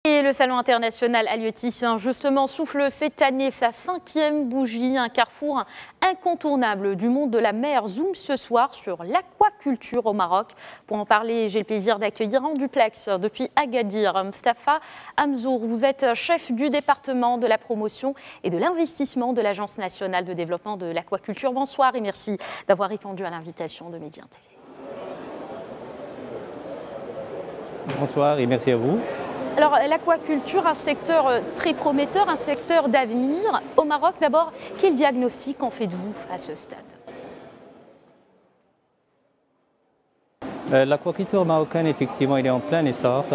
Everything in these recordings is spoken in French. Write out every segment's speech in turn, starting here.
Et le Salon international halieuticien, justement, souffle cette année sa 5e bougie, un carrefour incontournable du monde de la mer. Zoom ce soir sur l'aquaculture au Maroc. Pour en parler, j'ai le plaisir d'accueillir en duplex depuis Agadir, Mstafa Amzour. Vous êtes chef du département de la promotion et de l'investissement de l'Agence nationale de développement de l'aquaculture. Bonsoir et merci d'avoir répondu à l'invitation de Média TV. Bonsoir et merci à vous. Alors, l'aquaculture, un secteur très prometteur, un secteur d'avenir. Au Maroc, d'abord, quel diagnostic en faites-vous à ce stade? L'aquaculture marocaine, effectivement, il est en plein essor,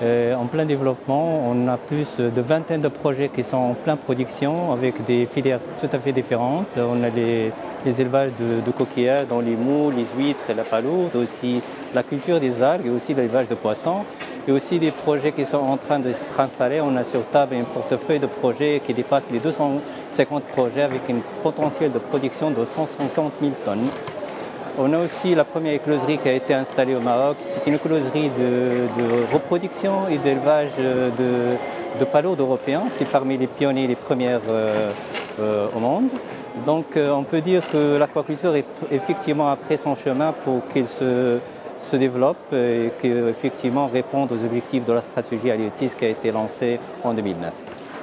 en plein développement. On a plus de vingtaine de projets qui sont en pleine production avec des filières tout à fait différentes. On a les élevages de coquillages dans les moules, les huîtres et la palourde, aussi la culture des algues et aussi l'élevage de poissons. Et aussi des projets qui sont en train de s'installer. On a sur table un portefeuille de projets qui dépasse les 250 projets avec un potentiel de production de 150 000 tonnes. On a aussi la première écloserie qui a été installée au Maroc. C'est une écloserie de reproduction et d'élevage de palourdes européens. C'est parmi les pionniers, les premières au monde. Donc on peut dire que l'aquaculture est effectivement après son chemin pour qu'il se développe et qu'effectivement répondre aux objectifs de la stratégie halieutique qui a été lancée en 2009.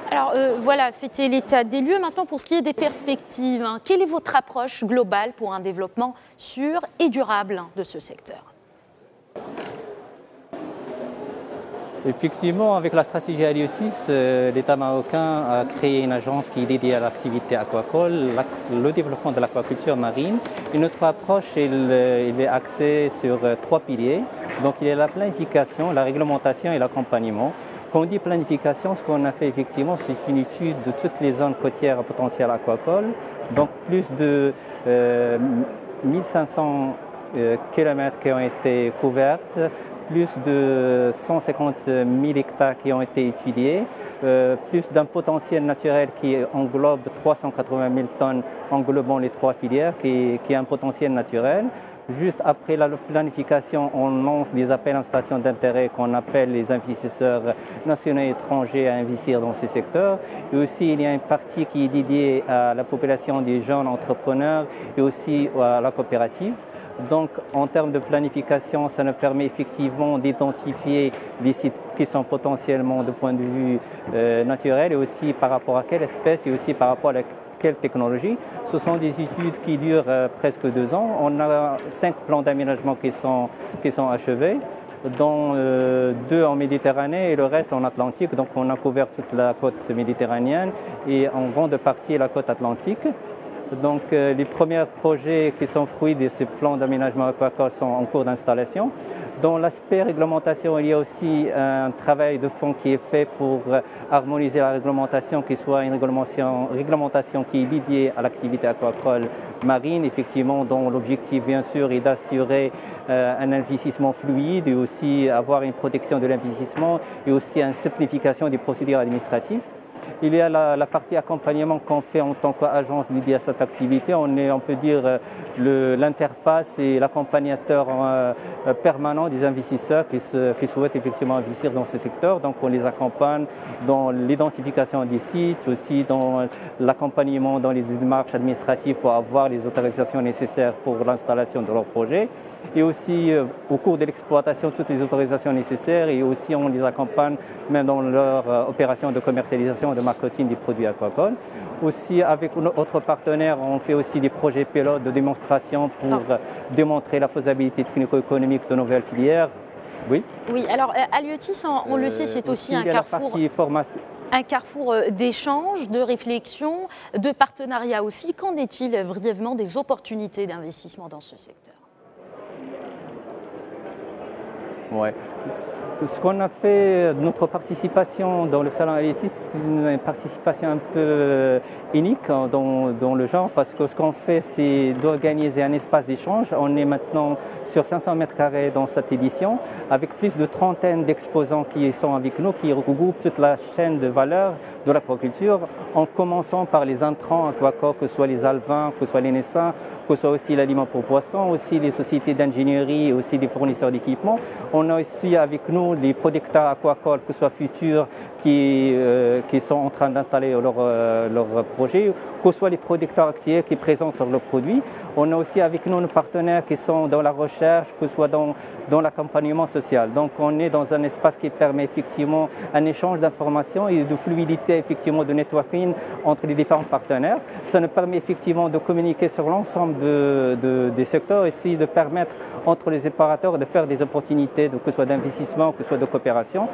Alors voilà, c'était l'état des lieux. Maintenant, pour ce qui est des perspectives, quelle est votre approche globale pour un développement sûr et durable de ce secteur? Effectivement, avec la stratégie halieutique, l'État marocain a créé une agence qui est dédiée à l'activité aquacole, le développement de l'aquaculture marine. Et notre approche il est axée sur 3 piliers. Donc il y a la planification, la réglementation et l'accompagnement. Quand on dit planification, ce qu'on a fait effectivement, c'est une étude de toutes les zones côtières à potentiel aquacole. Donc plus de 1500 km qui ont été couvertes, plus de 150 000 hectares qui ont été étudiés, plus d'un potentiel naturel qui englobe 380 000 tonnes englobant les 3 filières, qui est un potentiel naturel. Juste après la planification, on lance des appels en station d'intérêt qu'on appelle les investisseurs nationaux et étrangers à investir dans ces secteurs. Et aussi, il y a une partie qui est dédiée à la population des jeunes entrepreneurs et aussi à la coopérative. Donc, en termes de planification, ça nous permet effectivement d'identifier les sites qui sont potentiellement de point de vue naturel et aussi par rapport à quelle espèce et aussi par rapport à quelle technologie. Ce sont des études qui durent presque 2 ans. On a 5 plans d'aménagement qui sont achevés, dont 2 en Méditerranée et le reste en Atlantique. Donc, on a couvert toute la côte méditerranéenne et en grande partie la côte atlantique. Donc les premiers projets qui sont fruits de ces plans d'aménagement aquacole sont en cours d'installation. Dans l'aspect réglementation, il y a aussi un travail de fond qui est fait pour harmoniser la réglementation, qui soit une réglementation qui est dédiée à l'activité aquacole marine, effectivement, dont l'objectif bien sûr est d'assurer un investissement fluide et aussi avoir une protection de l'investissement et aussi une simplification des procédures administratives. Il y a la partie accompagnement qu'on fait en tant qu'agence dédiée à cette activité. On peut dire l'interface et l'accompagnateur permanent des investisseurs qui souhaitent effectivement investir dans ce secteur. Donc on les accompagne dans l'identification des sites, aussi dans l'accompagnement dans les démarches administratives pour avoir les autorisations nécessaires pour l'installation de leurs projets. Et aussi au cours de l'exploitation, toutes les autorisations nécessaires et aussi on les accompagne même dans leur opération de commercialisation de marketing des produits aquacoles. Aussi, avec notre partenaire, on fait aussi des projets pilotes de démonstration pour démontrer la faisabilité technico-économique de nouvelles filières. Oui. Oui, alors Halieutis, on le sait, c'est aussi un carrefour d'échange, de réflexion, de partenariat aussi. Qu'en est-il brièvement des opportunités d'investissement dans ce secteur? Ouais. Ce qu'on a fait, notre participation dans le Salon halieutique, c'est une participation un peu unique dans le genre, parce que ce qu'on fait, c'est d'organiser un espace d'échange. On est maintenant sur 500 mètres carrés dans cette édition, avec plus de trentaine d'exposants qui sont avec nous, qui regroupent toute la chaîne de valeur de l'aquaculture, en commençant par les intrants aquacoles, que ce soit les alevins, que ce soit les naissants, que ce soit aussi l'aliment pour poissons, aussi les sociétés d'ingénierie et aussi les fournisseurs d'équipements. On a aussi aussi avec nous les producteurs aquacoles, que ce soit futurs, qui sont en train d'installer leur projet, que ce soit les producteurs actuels qui présentent leurs produits. On a aussi avec nous nos partenaires qui sont dans la recherche, que ce soit dans l'accompagnement social. Donc on est dans un espace qui permet effectivement un échange d'informations et de fluidité effectivement de networking entre les différents partenaires. Ça nous permet effectivement de communiquer sur l'ensemble des secteurs et aussi de permettre entre les opérateurs de faire des opportunités, que ce soit d'investissement, que ce soit de coopération.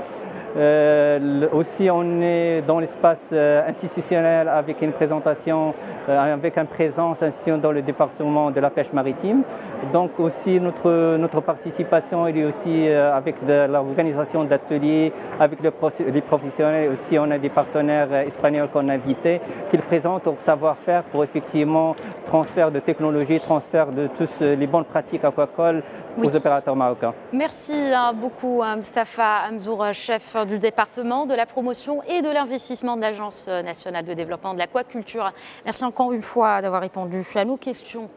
Aussi, on est dans l'espace institutionnel avec une présentation, avec une présence institutionnelle dans le département de la pêche maritime. Donc aussi notre participation elle est aussi avec l'organisation d'ateliers, avec les professionnels. Aussi, on a des partenaires espagnols qu'on a invités qui présentent leur savoir-faire pour effectivement transfert de technologie, transfert de toutes les bonnes pratiques aquacoles aux opérateurs marocains. Merci beaucoup Moustapha Amzour, chef du département de la promotion et de l'investissement de l'Agence nationale de développement de l'aquaculture. Merci encore une fois d'avoir répondu à nos questions.